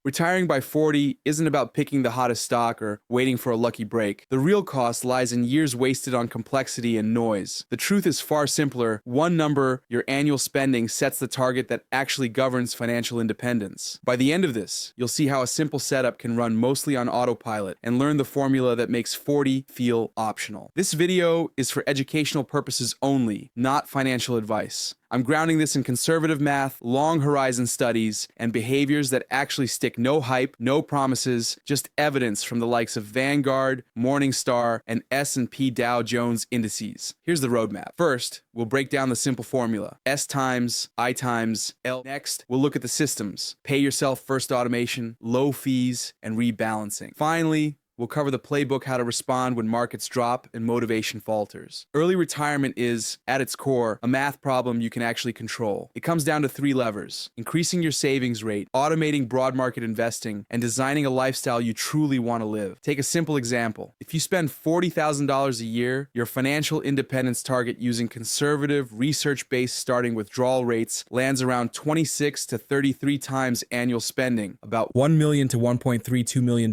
Retiring by 40 isn't about picking the hottest stock or waiting for a lucky break. The real cost lies in years wasted on complexity and noise. The truth is far simpler. One number, your annual spending, sets the target that actually governs financial independence. By the end of this, you'll see how a simple setup can run mostly on autopilot and learn the formula that makes 40 feel optional. This video is for educational purposes only, not financial advice. I'm grounding this in conservative math, long horizon studies, and behaviors that actually stick. No hype, no promises, just evidence from the likes of Vanguard, Morningstar, and S&P Dow Jones indices. Here's the roadmap. First, we'll break down the simple formula. S times I times L. Next, we'll look at the systems. Pay yourself first automation, low fees, and rebalancing. Finally, we'll cover the playbook, how to respond when markets drop and motivation falters. Early retirement is, at its core, a math problem you can actually control. It comes down to 3 levers: increasing your savings rate, automating broad market investing, and designing a lifestyle you truly want to live. Take a simple example. If you spend $40,000 a year, your financial independence target using conservative, research-based starting withdrawal rates lands around 26 to 33 times annual spending, about $1 million to $1.32 million.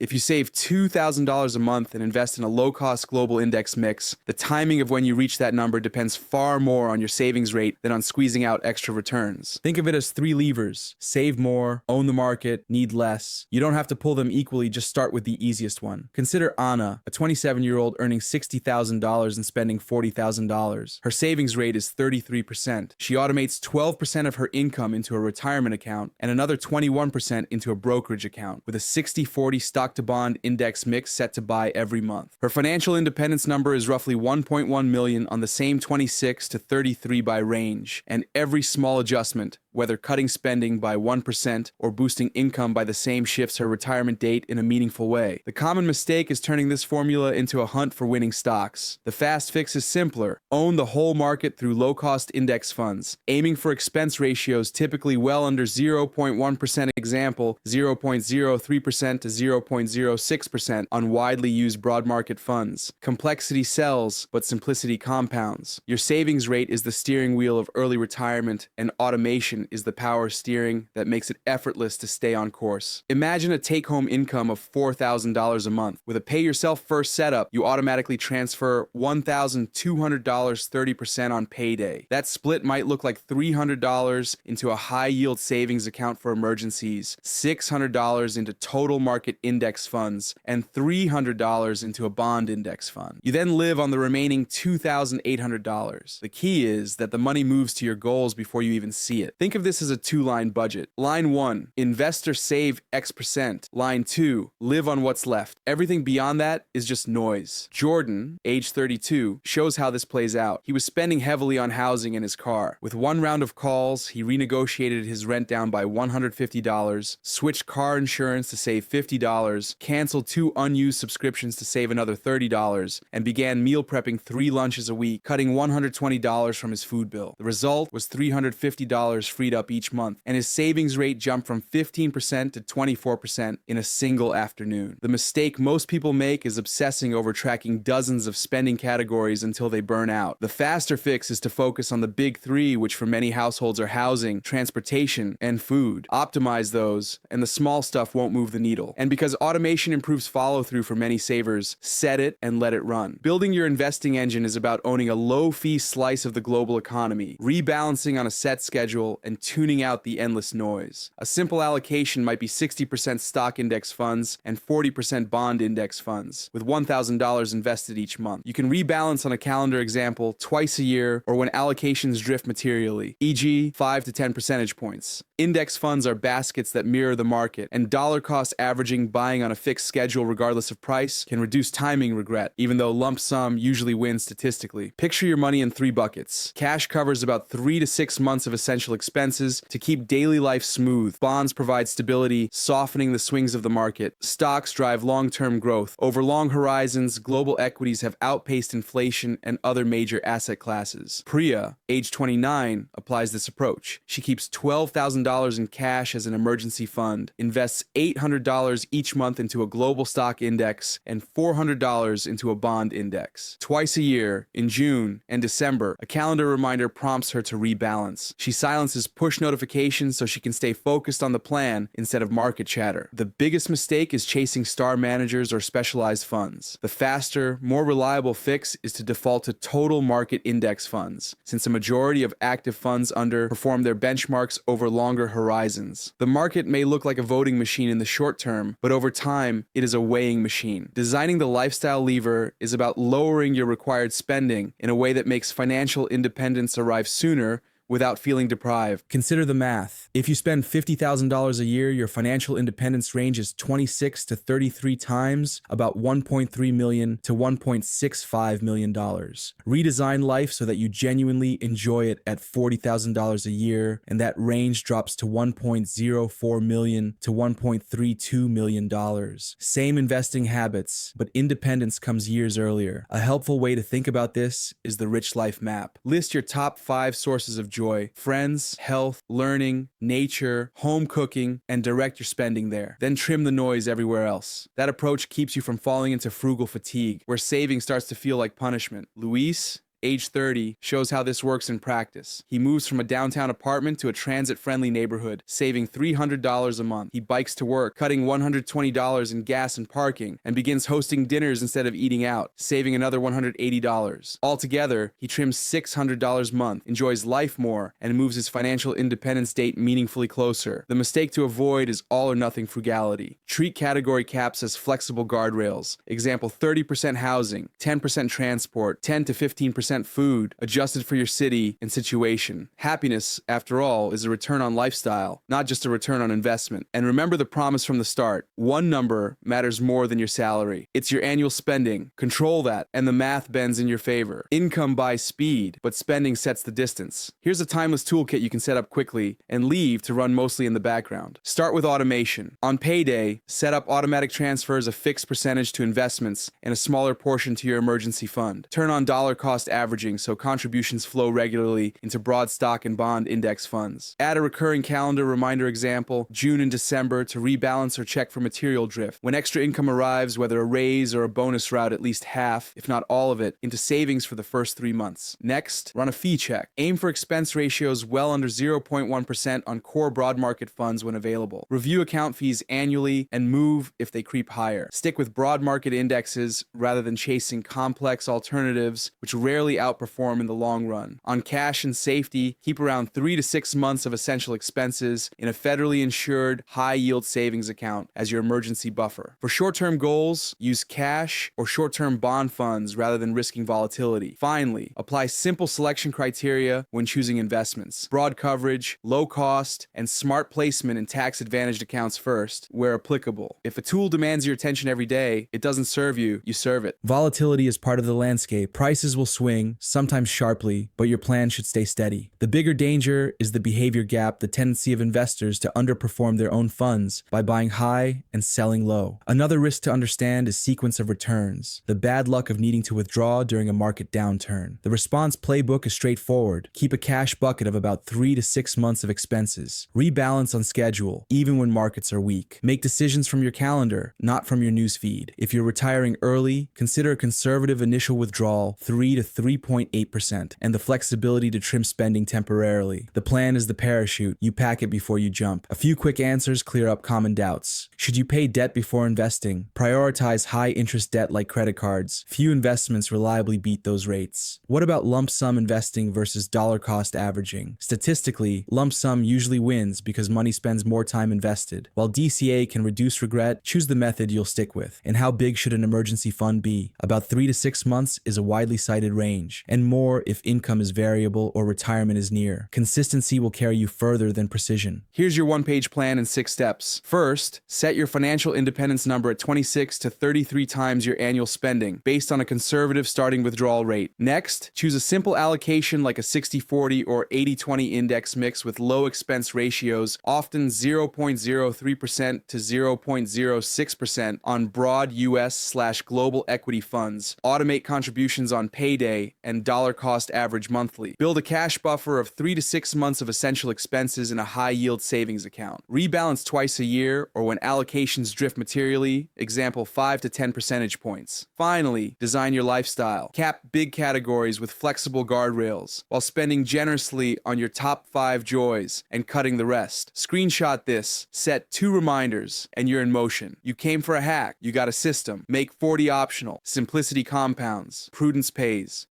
If you save $2,000 a month and invest in a low-cost global index mix, the timing of when you reach that number depends far more on your savings rate than on squeezing out extra returns. Think of it as 3 levers: save more, own the market, need less. You don't have to pull them equally, just start with the easiest one. Consider Anna, a 27-year-old earning $60,000 and spending $40,000. Her savings rate is 33%. She automates 12% of her income into a retirement account and another 21% into a brokerage account, with a 60-40 stock-to-bond index mix set to buy every month. Her financial independence number is roughly 1.1 million on the same 26 to 33 by range, and every small adjustment, whether cutting spending by 1% or boosting income by the same, shifts her retirement date in a meaningful way. The common mistake is turning this formula into a hunt for winning stocks. The fast fix is simpler. Own the whole market through low-cost index funds, aiming for expense ratios typically well under 0.1%, example 0.03% to 0.06% on widely used broad market funds. Complexity sells, but simplicity compounds. Your savings rate is the steering wheel of early retirement, and automation is the power steering that makes it effortless to stay on course. Imagine a take-home income of $4,000 a month. With a pay-yourself-first setup, you automatically transfer $1,200 30% on payday. That split might look like $300 into a high-yield savings account for emergencies, $600 into total market index funds, and $300 into a bond index fund. You then live on the remaining $2,800. The key is that the money moves to your goals before you even see it. Think of this as a 2-line budget. Line 1, invest or save X%. Line 2, live on what's left. Everything beyond that is just noise. Jordan, age 32, shows how this plays out. He was spending heavily on housing and his car. With one round of calls, he renegotiated his rent down by $150, switched car insurance to save $50, canceled 2 unused subscriptions to save another $30, and began meal prepping 3 lunches a week, cutting $120 from his food bill. The result was $350 freed up each month, and his savings rate jumped from 15% to 24% in a single afternoon. The mistake most people make is obsessing over tracking dozens of spending categories until they burn out. The faster fix is to focus on the big 3, which for many households are housing, transportation, and food. Optimize those, and the small stuff won't move the needle. And because automation improves follow-through for many savers, set it and let it run. Building your investing engine is about owning a low-fee slice of the global economy, rebalancing on a set schedule, and tuning out the endless noise. A simple allocation might be 60% stock index funds and 40% bond index funds, with $1,000 invested each month. You can rebalance on a calendar example twice a year or when allocations drift materially, e.g. 5 to 10 percentage points. Index funds are baskets that mirror the market, and dollar-cost averaging, buying on a fixed schedule regardless of price, can reduce timing regret, even though lump sum usually wins statistically. Picture your money in 3 buckets. Cash covers about 3 to 6 months of essential expenses to keep daily life smooth. Bonds provide stability, softening the swings of the market. Stocks drive long-term growth. Over long horizons, global equities have outpaced inflation and other major asset classes. Priya, age 29, applies this approach. She keeps $12,000 in cash as an emergency fund, invests $800 each month into a global stock index, and $400 into a bond index. Twice a year, in June and December, a calendar reminder prompts her to rebalance. She silences uses push notifications so she can stay focused on the plan instead of market chatter. The biggest mistake is chasing star managers or specialized funds. The faster, more reliable fix is to default to total market index funds, since a majority of active funds underperform their benchmarks over longer horizons. The market may look like a voting machine in the short term, but over time, it is a weighing machine. Designing the lifestyle lever is about lowering your required spending in a way that makes financial independence arrive sooner without feeling deprived. Consider the math. If you spend $50,000 a year, your financial independence range is 26 to 33 times, about $1.3 million to $1.65 million. Redesign life so that you genuinely enjoy it at $40,000 a year, and that range drops to $1.04 million to $1.32 million. Same investing habits, but independence comes years earlier. A helpful way to think about this is the Rich Life Map. List your top 5 sources of joy: friends, health, learning, nature, home cooking, and direct your spending there. Then trim the noise everywhere else. That approach keeps you from falling into frugal fatigue, where saving starts to feel like punishment. Luis, age 30, shows how this works in practice. He moves from a downtown apartment to a transit-friendly neighborhood, saving $300 a month. He bikes to work, cutting $120 in gas and parking, and begins hosting dinners instead of eating out, saving another $180. Altogether, he trims $600 a month, enjoys life more, and moves his financial independence date meaningfully closer. The mistake to avoid is all-or-nothing frugality. Treat category caps as flexible guardrails. Example, 30% housing, 10% transport, 10 to 15% food, adjusted for your city and situation. Happiness, after all, is a return on lifestyle, not just a return on investment. And remember the promise from the start: one number matters more than your salary. It's your annual spending. Control that, and the math bends in your favor. Income buys speed, but spending sets the distance. Here's a timeless toolkit you can set up quickly and leave to run mostly in the background. Start with automation. On payday, set up automatic transfers, a fixed percentage to investments, and a smaller portion to your emergency fund. Turn on dollar cost averaging so contributions flow regularly into broad stock and bond index funds. Add a recurring calendar reminder, example, June and December, to rebalance or check for material drift. When extra income arrives, whether a raise or a bonus route, at least half, if not all of it, into savings for the first 3 months. Next, run a fee check. Aim for expense ratios well under 0.1% on core broad market funds when available. Review account fees annually and move if they creep higher. Stick with broad market indexes rather than chasing complex alternatives, which rarely outperform in the long run. On cash and safety, keep around 3 to 6 months of essential expenses in a federally insured, high-yield savings account as your emergency buffer. For short-term goals, use cash or short-term bond funds rather than risking volatility. Finally, apply simple selection criteria when choosing investments: broad coverage, low cost, and smart placement in tax-advantaged accounts first, where applicable. If a tool demands your attention every day, it doesn't serve you, you serve it. Volatility is part of the landscape. Prices will swing, sometimes sharply, but your plan should stay steady. The bigger danger is the behavior gap, the tendency of investors to underperform their own funds by buying high and selling low. Another risk to understand is sequence of returns, the bad luck of needing to withdraw during a market downturn. The response playbook is straightforward. Keep a cash bucket of about 3 to 6 months of expenses. Rebalance on schedule, even when markets are weak. Make decisions from your calendar, not from your news feed. If you're retiring early, consider a conservative initial withdrawal, 3 to 3.8%, and the flexibility to trim spending temporarily. The plan is the parachute. You pack it before you jump. A few quick answers clear up common doubts. Should you pay debt before investing? Prioritize high-interest debt like credit cards. Few investments reliably beat those rates. What about lump sum investing versus dollar cost averaging? Statistically, lump sum usually wins because money spends more time invested. While DCA can reduce regret, choose the method you'll stick with. And how big should an emergency fund be? About 3 to 6 months is a widely cited range, and more if income is variable or retirement is near. Consistency will carry you further than precision. Here's your one-page plan in 6 steps. First, set your financial independence number at 26 to 33 times your annual spending, based on a conservative starting withdrawal rate. Next, choose a simple allocation like a 60-40 or 80-20 index mix with low expense ratios, often 0.03% to 0.06% on broad US/global equity funds. Automate contributions on payday pay and dollar cost average monthly. Build a cash buffer of 3 to 6 months of essential expenses in a high-yield savings account. Rebalance twice a year or when allocations drift materially, example 5 to 10 percentage points. Finally, design your lifestyle. Cap big categories with flexible guardrails while spending generously on your top 5 joys and cutting the rest. Screenshot this, set 2 reminders, and you're in motion. You came for a hack, you got a system. Make 40 optional. Simplicity compounds. Prudence pays.